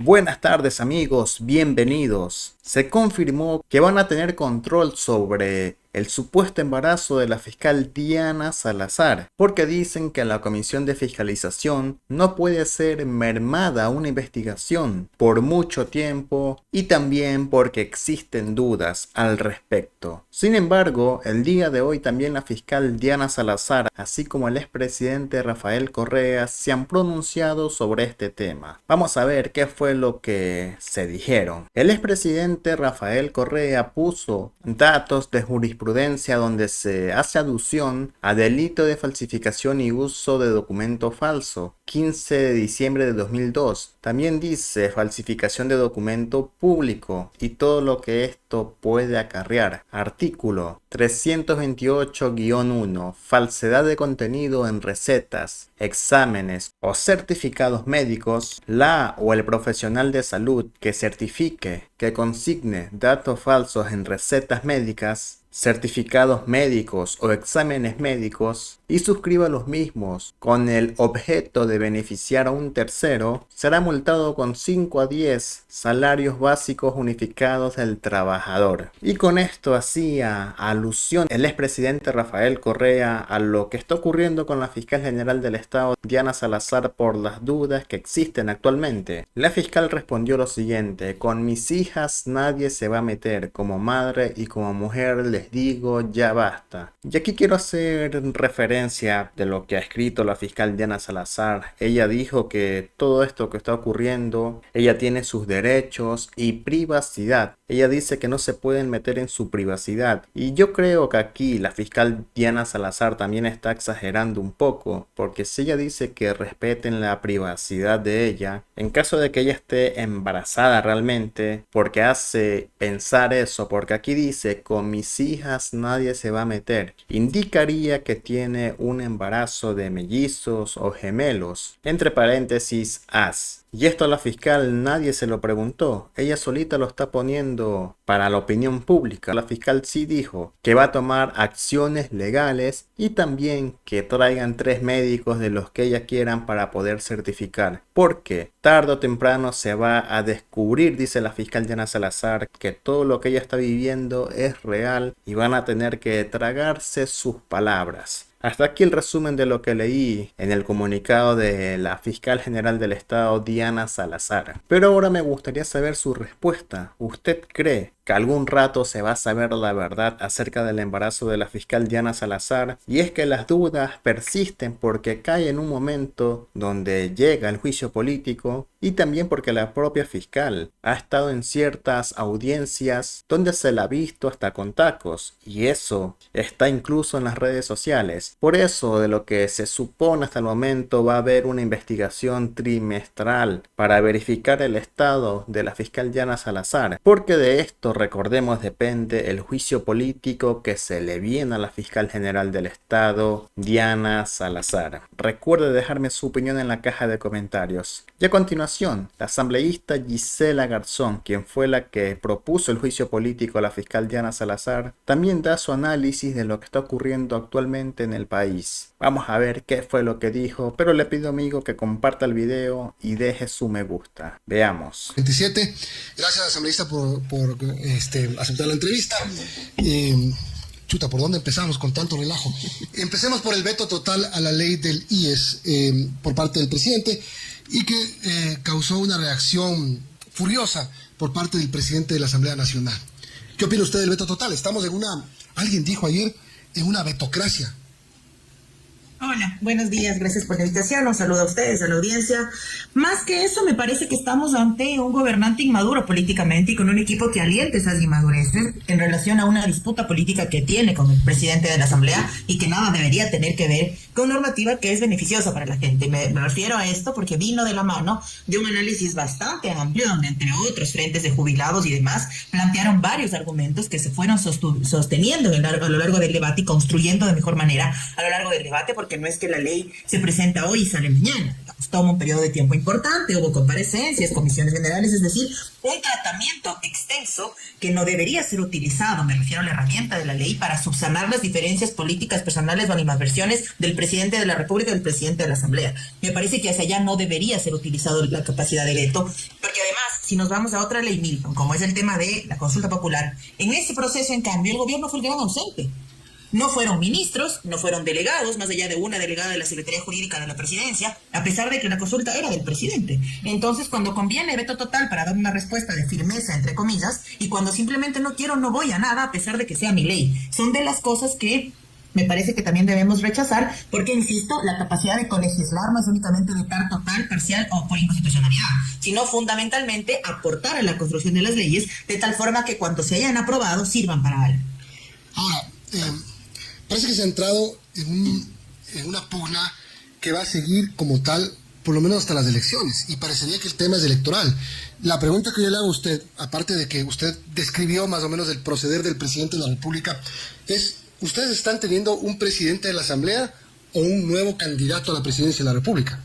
Buenas tardes amigos, bienvenidos. Se confirmó que van a tener control sobre el supuesto embarazo de la fiscal Diana Salazar, porque dicen que la Comisión de Fiscalización no puede ser mermada una investigación por mucho tiempo y también porque existen dudas al respecto. Sin embargo, el día de hoy también la fiscal Diana Salazar, así como el expresidente Rafael Correa, se han pronunciado sobre este tema. Vamos a ver qué fue lo que se dijeron. El expresidente Rafael Correa puso datos de jurisprudencia donde se hace alusión a delito de falsificación y uso de documento falso, 15 de diciembre de 2002. También dice falsificación de documento público y todo lo que esto puede acarrear. Artículo 328-1. Falsedad de contenido en recetas, exámenes o certificados médicos. La o el profesional de salud que certifique, que consigne datos falsos en recetas médicas, certificados médicos o exámenes médicos y suscriba los mismos con el objeto de beneficiar a un tercero, será multado con 5 a 10 salarios básicos unificados del trabajador. Y con esto hacía alusión el expresidente Rafael Correa a lo que está ocurriendo con la fiscal general del Estado Diana Salazar por las dudas que existen actualmente. La fiscal respondió lo siguiente: con mis hijas nadie se va a meter, como madre y como mujer les digo ya basta. Y aquí quiero hacer referencia de lo que ha escrito la fiscal Diana Salazar. Ella dijo que todo esto que está ocurriendo, ella tiene sus derechos y privacidad. Ella dice que no se pueden meter en su privacidad. Y yo creo que aquí la fiscal Diana Salazar también está exagerando un poco, porque si ella dice que respeten la privacidad de ella, en caso de que ella esté embarazada realmente, porque hace pensar eso, porque aquí dice con mis hijas nadie se va a meter, indicaría que tiene un embarazo de mellizos o gemelos, entre paréntesis as. Y esto a la fiscal nadie se lo preguntó, ella solita lo está poniendo para la opinión pública. La fiscal sí dijo que va a tomar acciones legales y también que traigan 3 médicos de los que ella quieran para poder certificar, porque tarde o temprano se va a descubrir, dice la fiscal Diana Salazar, que todo lo que ella está viviendo es real y van a tener que tragarse sus palabras. Hasta aquí el resumen de lo que leí en el comunicado de la fiscal general del Estado Diana Salazar. Pero ahora me gustaría saber su respuesta. ¿Usted cree que algún rato se va a saber la verdad acerca del embarazo de la fiscal Diana Salazar? Y es que las dudas persisten porque cae en un momento donde llega el juicio político y también porque la propia fiscal ha estado en ciertas audiencias donde se la ha visto hasta con tacos, y eso está incluso en las redes sociales. Por eso, de lo que se supone hasta el momento, va a haber una investigación trimestral para verificar el estado de la fiscal Diana Salazar, porque de esto, recordemos, depende el juicio político que se le viene a la fiscal general del Estado Diana Salazar. Recuerde dejarme su opinión en la caja de comentarios. Y a continuación, la asambleísta Gisela Garzón, quien fue la que propuso el juicio político a la fiscal Diana Salazar, también da su análisis de lo que está ocurriendo actualmente en el país. Vamos a ver qué fue lo que dijo, pero le pido, amigo, que comparta el video y deje su me gusta. Veamos. 27. Gracias, asambleísta, por aceptar la entrevista. Chuta, ¿por dónde empezamos con tanto relajo? Empecemos por el veto total a la ley del IES por parte del presidente, y que causó una reacción furiosa por parte del presidente de la Asamblea Nacional. ¿Qué opina usted del veto total? Estamos en alguien dijo ayer, en una vetocracia. Hola, buenos días, gracias por la invitación, un saludo a ustedes, a la audiencia. Más que eso, me parece que estamos ante un gobernante inmaduro políticamente y con un equipo que alienta esas inmadureces en relación a una disputa política que tiene con el presidente de la Asamblea y que nada debería tener que ver con normativa que es beneficiosa para la gente. Me refiero a esto porque vino de la mano de un análisis bastante amplio donde, entre otros frentes de jubilados y demás, plantearon varios argumentos que se fueron sosteniendo a lo largo del debate y construyendo de mejor manera a lo largo del debate, porque no es que la ley se presenta hoy y sale mañana. Toma un periodo de tiempo importante, hubo comparecencias, comisiones generales, es decir, un tratamiento extenso que no debería ser utilizado, me refiero a la herramienta de la ley, para subsanar las diferencias políticas, personales o animadversiones del presidente de la República y del presidente de la Asamblea. Me parece que hacia allá no debería ser utilizado la capacidad de veto, porque además si nos vamos a otra ley Milton, como es el tema de la consulta popular, en ese proceso, en cambio, el gobierno fue el gran ausente. No fueron ministros, no fueron delegados, más allá de una delegada de la Secretaría Jurídica de la Presidencia, a pesar de que la consulta era del presidente. Entonces, cuando conviene, veto total para dar una respuesta de firmeza, entre comillas, y cuando simplemente no quiero, no voy a nada, a pesar de que sea mi ley. Son de las cosas que me parece que también debemos rechazar, porque, insisto, la capacidad de colegislar no es únicamente vetar total, parcial o por inconstitucionalidad, sino fundamentalmente aportar a la construcción de las leyes de tal forma que cuando se hayan aprobado sirvan para algo. Ahora, parece que se ha entrado en una pugna que va a seguir como tal, por lo menos hasta las elecciones, y parecería que el tema es electoral. La pregunta que yo le hago a usted, aparte de que usted describió más o menos el proceder del presidente de la República, es: ¿ustedes están teniendo un presidente de la Asamblea o un nuevo candidato a la presidencia de la República?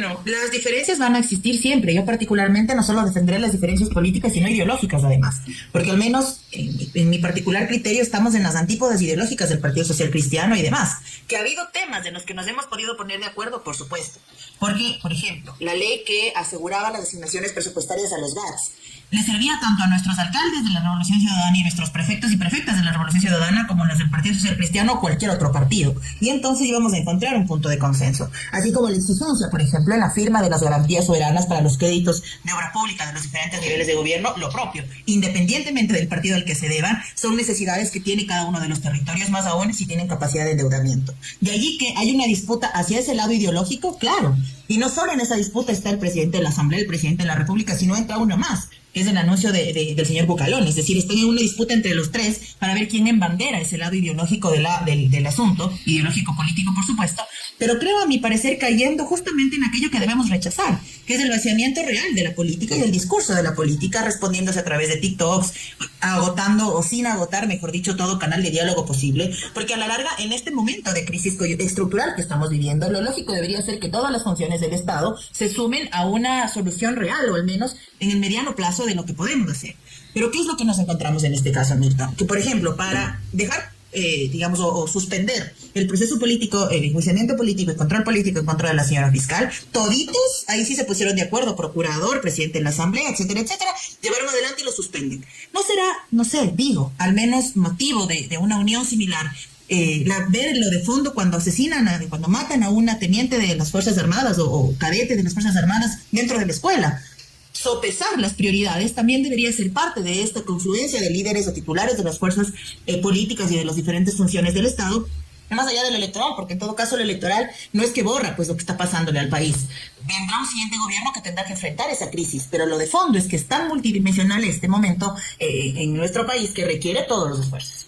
No. Las diferencias van a existir siempre. Yo particularmente no solo defenderé las diferencias políticas, sino ideológicas además. Porque al menos en mi particular criterio estamos en las antípodas ideológicas del Partido Social Cristiano y demás. Que ha habido temas en los que nos hemos podido poner de acuerdo, por supuesto. Porque, por ejemplo, la ley que aseguraba las asignaciones presupuestarias a los GATS le servía tanto a nuestros alcaldes de la Revolución Ciudadana y nuestros prefectos y prefectas de la Revolución Ciudadana como a los del Partido Social Cristiano o cualquier otro partido. Y entonces íbamos a encontrar un punto de consenso. Así como la exigencia, por ejemplo, en la firma de las garantías soberanas para los créditos de obra pública de los diferentes niveles de gobierno, lo propio. Independientemente del partido al que se deban, son necesidades que tiene cada uno de los territorios, más aún si tienen capacidad de endeudamiento. De allí que hay una disputa hacia ese lado ideológico, claro. Y no solo en esa disputa está el presidente de la Asamblea, el presidente de la República, sino entra uno más, que es el anuncio del señor Bucalón. Es decir, están en una disputa entre los tres para ver quién embandera ese lado ideológico del asunto, ideológico político, por supuesto, pero creo, a mi parecer, cayendo justamente en aquello que debemos rechazar, que es el vaciamiento real de la política y del discurso de la política, respondiéndose a través de TikToks, agotando o sin agotar, mejor dicho, todo canal de diálogo posible, porque a la larga, en este momento de crisis estructural que estamos viviendo, lo lógico debería ser que todas las funciones del Estado se sumen a una solución real, o al menos en el mediano plazo, de lo que podemos hacer. Pero ¿qué es lo que nos encontramos en este caso, Milton? Que, por ejemplo, para dejar, digamos, o suspender el proceso político, el enjuiciamiento político, el control político en contra de la señora fiscal, toditos, ahí sí se pusieron de acuerdo, procurador, presidente de la Asamblea, etcétera, etcétera, llevaron adelante y lo suspenden. ¿No será, no sé, digo, al menos motivo de una unión similar, ver lo de fondo cuando asesinan, cuando matan a una teniente de las Fuerzas Armadas o cadete de las Fuerzas Armadas dentro de la escuela? Sopesar las prioridades también debería ser parte de esta confluencia de líderes o titulares de las fuerzas políticas y de las diferentes funciones del Estado, más allá de lo electoral, porque en todo caso lo electoral no es que borra pues lo que está pasándole al país. Vendrá un siguiente gobierno que tendrá que enfrentar esa crisis, pero lo de fondo es que es tan multidimensional este momento en nuestro país que requiere todos los esfuerzos.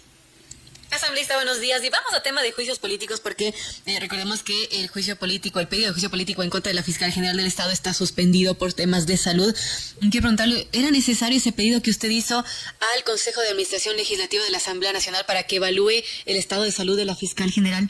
Asambleísta, buenos días. Y vamos a tema de juicios políticos porque recordemos que el pedido de juicio político en contra de la Fiscal General del Estado está suspendido por temas de salud. Quiero preguntarle, ¿era necesario ese pedido que usted hizo al Consejo de Administración Legislativa de la Asamblea Nacional para que evalúe el estado de salud de la Fiscal General?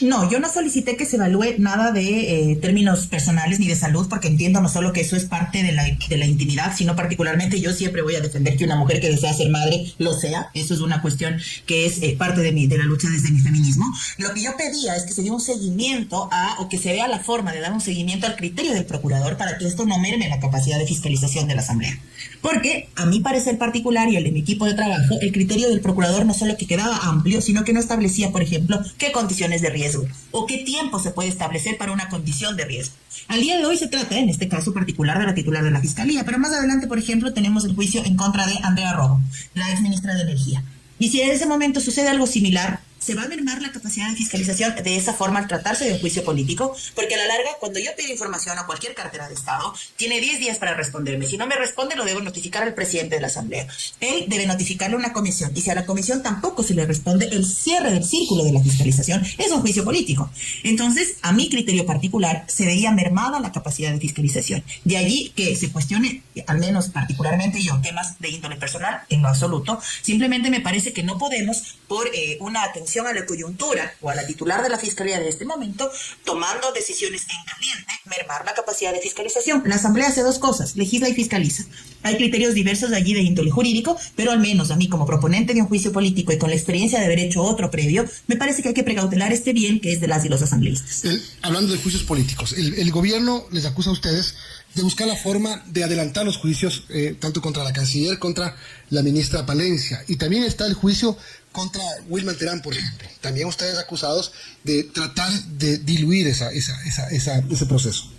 No, yo no solicité que se evalúe nada de términos personales ni de salud, porque entiendo no solo que eso es parte de la intimidad, sino particularmente yo siempre voy a defender que una mujer que desea ser madre lo sea. Eso es una cuestión que es parte de la lucha desde mi feminismo. Lo que yo pedía es que se dé un seguimiento o que se vea la forma de dar un seguimiento al criterio del procurador para que esto no merme la capacidad de fiscalización de la Asamblea. Porque, a mi parecer particular y el de mi equipo de trabajo, el criterio del procurador no solo que quedaba amplio, sino que no establecía, por ejemplo, qué condiciones de riesgo o qué tiempo se puede establecer para una condición de riesgo. Al día de hoy se trata, en este caso particular, de la titular de la Fiscalía, pero más adelante, por ejemplo, tenemos el juicio en contra de Andrea Robo, la exministra de Energía. Y si en ese momento sucede algo similar, se va a mermar la capacidad de fiscalización de esa forma al tratarse de un juicio político, porque a la larga, cuando yo pido información a cualquier cartera de Estado, tiene 10 días para responderme. Si no me responde, lo debo notificar al presidente de la Asamblea. Él debe notificarle a una comisión, y si a la comisión tampoco se le responde, el cierre del círculo de la fiscalización es un juicio político. Entonces, a mi criterio particular, se veía mermada la capacidad de fiscalización. De allí que se cuestione, al menos particularmente yo, temas de índole personal, en lo absoluto. Simplemente me parece que no podemos, por una atención a la coyuntura o a la titular de la Fiscalía de este momento, tomando decisiones en caliente, mermar la capacidad de fiscalización. La Asamblea hace dos cosas, legisla y fiscaliza. Hay criterios diversos allí de índole jurídico, pero al menos a mí como proponente de un juicio político y con la experiencia de haber hecho otro previo, me parece que hay que precautelar este bien que es de las y los asambleístas. Hablando de juicios políticos, el gobierno les acusa a ustedes de buscar la forma de adelantar los juicios, tanto contra la canciller, contra la ministra Palencia. Y también está el juicio contra Wilman Terán, por ejemplo. También ustedes acusados de tratar de diluir ese proceso.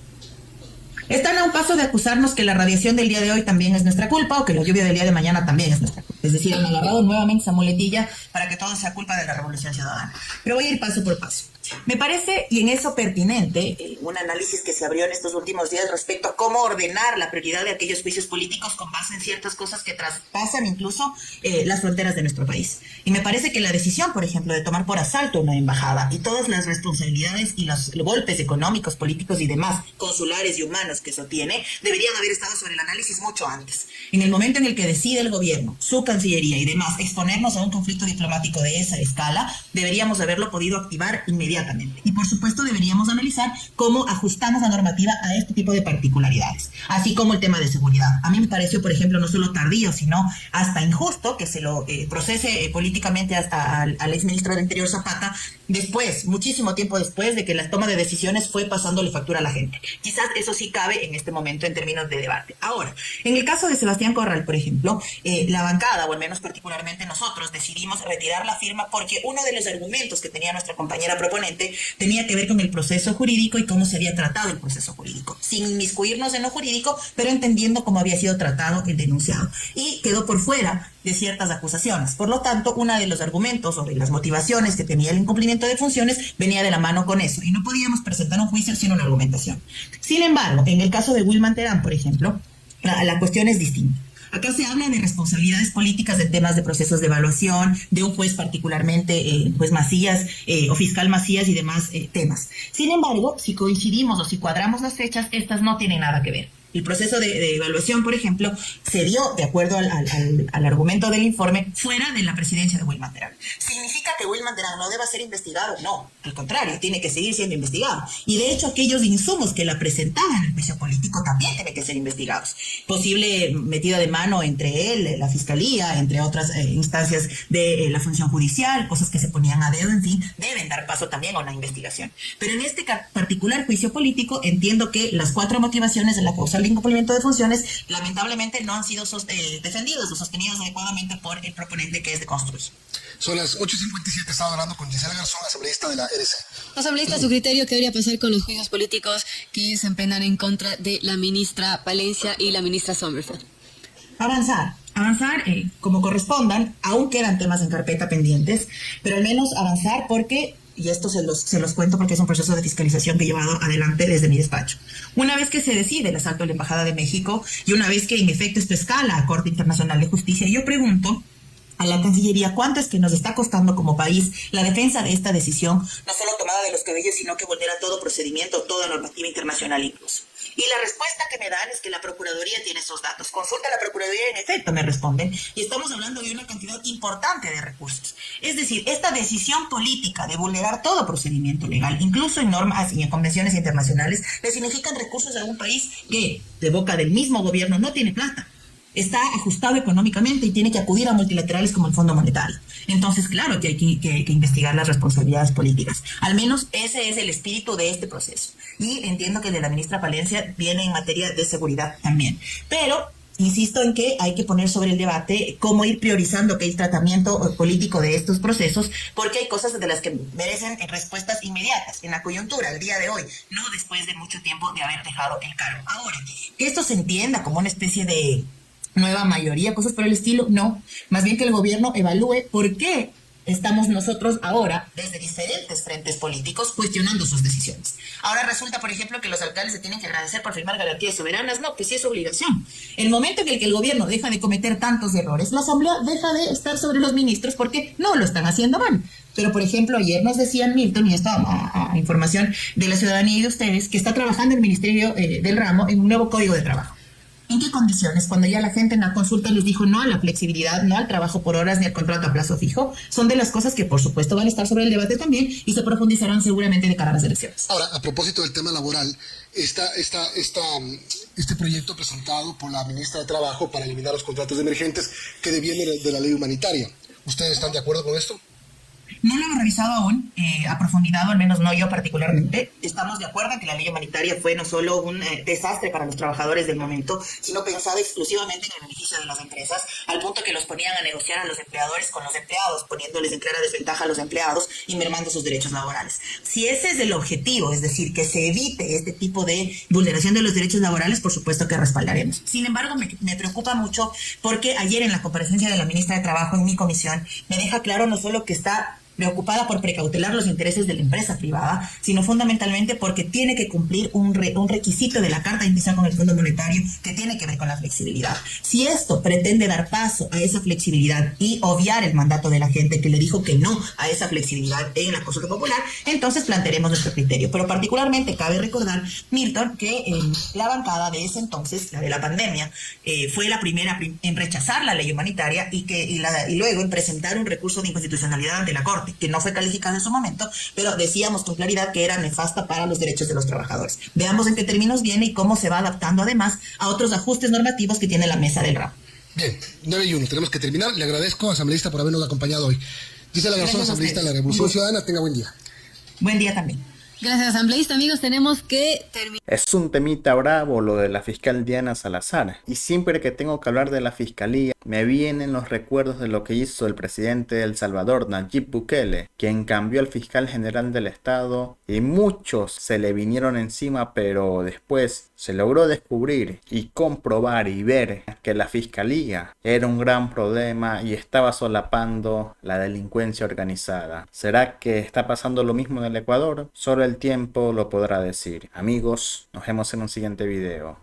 Están a un paso de acusarnos que la radiación del día de hoy también es nuestra culpa o que la lluvia del día de mañana también es nuestra culpa. Es decir, han agarrado nuevamente esa muletilla para que todo sea culpa de la Revolución Ciudadana. Pero voy a ir paso por paso. Me parece, y en eso pertinente, un análisis que se abrió en estos últimos días respecto a cómo ordenar la prioridad de aquellos juicios políticos con base en ciertas cosas que traspasan incluso las fronteras de nuestro país. Y me parece que la decisión, por ejemplo, de tomar por asalto una embajada y todas las responsabilidades y los golpes económicos, políticos y demás, consulares y humanos que eso tiene, deberían haber estado sobre el análisis mucho antes. En el momento en el que decide el gobierno, su cancillería y demás, exponernos a un conflicto diplomático de esa escala, deberíamos haberlo podido activar inmediatamente. Y por supuesto deberíamos analizar cómo ajustamos la normativa a este tipo de particularidades, así como el tema de seguridad. A mí me pareció, por ejemplo, no solo tardío, sino hasta injusto que se lo procese políticamente al exministro del Interior Zapata después, muchísimo tiempo después de que la toma de decisiones fue pasándole factura a la gente. Quizás eso sí cabe en este momento en términos de debate. Ahora, en el caso de Sebastián Corral, por ejemplo, la bancada, o al menos particularmente nosotros, decidimos retirar la firma porque uno de los argumentos que tenía nuestra compañera proponente tenía que ver con el proceso jurídico y cómo se había tratado el proceso jurídico, sin inmiscuirnos en lo jurídico, pero entendiendo cómo había sido tratado el denunciado. Y quedó por fuera de ciertas acusaciones. Por lo tanto, uno de los argumentos o de las motivaciones que tenía el incumplimiento de funciones venía de la mano con eso, y no podíamos presentar un juicio sin una argumentación. Sin embargo, en el caso de Wilman Terán, por ejemplo, la cuestión es distinta. Acá se habla de responsabilidades políticas en temas de procesos de evaluación, de un juez particularmente, juez Macías o fiscal Macías y demás temas. Sin embargo, si coincidimos o si cuadramos las fechas, estas no tienen nada que ver. El proceso de evaluación, por ejemplo, se dio, de acuerdo al argumento del informe, fuera de la presidencia de Wilman Terán. ¿Significa que Wilman Terán no deba ser investigado? No, al contrario, tiene que seguir siendo investigado. Y de hecho, aquellos insumos que la presentaban en el juicio político también tienen que ser investigados. Posible metida de mano entre él, la fiscalía, entre otras instancias de la función judicial, cosas que se ponían a dedo, en fin, deben dar paso también a una investigación. Pero en este particular juicio político, entiendo que las 4 motivaciones de la causa de incumplimiento de funciones lamentablemente no han sido defendidos o sostenidos adecuadamente por el proponente, que es de Construir. Son las 8:57, estaba hablando con Gisela Garzón, asambleísta de la RC. Asambleísta, su criterio, ¿qué debería pasar con los juicios políticos que se emprenden en contra de la ministra Palencia y la ministra Sommerfeld? Avanzar como correspondan, aún quedan temas en carpeta pendientes, pero al menos avanzar porque, y esto se los cuento porque es un proceso de fiscalización que he llevado adelante desde mi despacho. Una vez que se decide el asalto a la Embajada de México y una vez que en efecto esto escala a Corte Internacional de Justicia, yo pregunto a la Cancillería cuánto es que nos está costando como país la defensa de esta decisión, no solo tomada de los cabellos, sino que vulnera todo procedimiento, toda normativa internacional incluso. Y la respuesta que me dan es que la Procuraduría tiene esos datos. Consulta a la Procuraduría y en efecto me responden. Y estamos hablando de una cantidad importante de recursos. Es decir, esta decisión política de vulnerar todo procedimiento legal, incluso en normas y en convenciones internacionales, le significan recursos a un país que, de boca del mismo gobierno, no tiene plata. Está ajustado económicamente y tiene que acudir a multilaterales como el Fondo Monetario. Entonces, claro que hay que investigar las responsabilidades políticas. Al menos ese es el espíritu de este proceso. Y entiendo que el de la ministra Palencia viene en materia de seguridad también. Pero insisto en que hay que poner sobre el debate cómo ir priorizando el tratamiento político de estos procesos, porque hay cosas de las que merecen respuestas inmediatas, en la coyuntura, el día de hoy, no después de mucho tiempo de haber dejado el cargo. Ahora, que esto se entienda como una especie de nueva mayoría, cosas por el estilo, no. Más bien que el gobierno evalúe por qué estamos nosotros ahora, desde diferentes frentes políticos, cuestionando sus decisiones. Ahora resulta, por ejemplo, que los alcaldes se tienen que agradecer por firmar garantías soberanas. No, pues sí es obligación. El momento en el que el gobierno deja de cometer tantos errores, la asamblea deja de estar sobre los ministros porque no lo están haciendo mal. Pero, por ejemplo, ayer nos decían, Milton, y esto a información de la ciudadanía y de ustedes, que está trabajando el Ministerio del Ramo en un nuevo código de trabajo. ¿En qué condiciones? Cuando ya la gente en la consulta les dijo no a la flexibilidad, no al trabajo por horas ni al contrato a plazo fijo, son de las cosas que por supuesto van a estar sobre el debate también y se profundizarán seguramente de cara a las elecciones. Ahora, a propósito del tema laboral, este proyecto presentado por la ministra de Trabajo para eliminar los contratos emergentes que deviene de la ley humanitaria. ¿Ustedes están de acuerdo con esto? No lo hemos revisado aún a profundidad, o al menos no yo particularmente. Estamos de acuerdo en que la ley humanitaria fue no solo un desastre para los trabajadores del momento, sino pensada exclusivamente en el beneficio de las empresas, al punto que los ponían a negociar a los empleadores con los empleados, poniéndoles en clara desventaja a los empleados y mermando sus derechos laborales. Si ese es el objetivo, es decir, que se evite este tipo de vulneración de los derechos laborales, por supuesto que respaldaremos. Sin embargo, me preocupa mucho porque ayer en la comparecencia de la ministra de Trabajo en mi comisión me deja claro no solo que está preocupada por precautelar los intereses de la empresa privada, sino fundamentalmente porque tiene que cumplir un requisito de la Carta de Inversión con el Fondo Monetario que tiene que ver con la flexibilidad. Si esto pretende dar paso a esa flexibilidad y obviar el mandato de la gente que le dijo que no a esa flexibilidad en la consulta popular, entonces plantearemos nuestro criterio. Pero particularmente cabe recordar, Milton, que la bancada de ese entonces, la de la pandemia, fue la primera en rechazar la ley humanitaria y luego en presentar un recurso de inconstitucionalidad ante la Corte, que no fue calificado en su momento, pero decíamos con claridad que era nefasta para los derechos de los trabajadores. Veamos en qué términos viene y cómo se va adaptando además a otros ajustes normativos que tiene la mesa del RAP. Bien, 9:01, tenemos que terminar. Le agradezco, asambleísta, por habernos acompañado hoy. Gisela Garzón, asambleísta de la Revolución Ciudadana, tenga buen día. Buen día también. Gracias, asambleísta. Amigos, tenemos que terminar. Es un temita bravo lo de la fiscal Diana Salazar, y siempre que tengo que hablar de la fiscalía me vienen los recuerdos de lo que hizo el presidente de El Salvador, Nayib Bukele, quien cambió al fiscal general del estado y muchos se le vinieron encima, pero después se logró descubrir y comprobar y ver que la fiscalía era un gran problema y estaba solapando la delincuencia organizada. ¿Será que está pasando lo mismo en el Ecuador? Solo el tiempo lo podrá decir. Amigos, nos vemos en un siguiente video.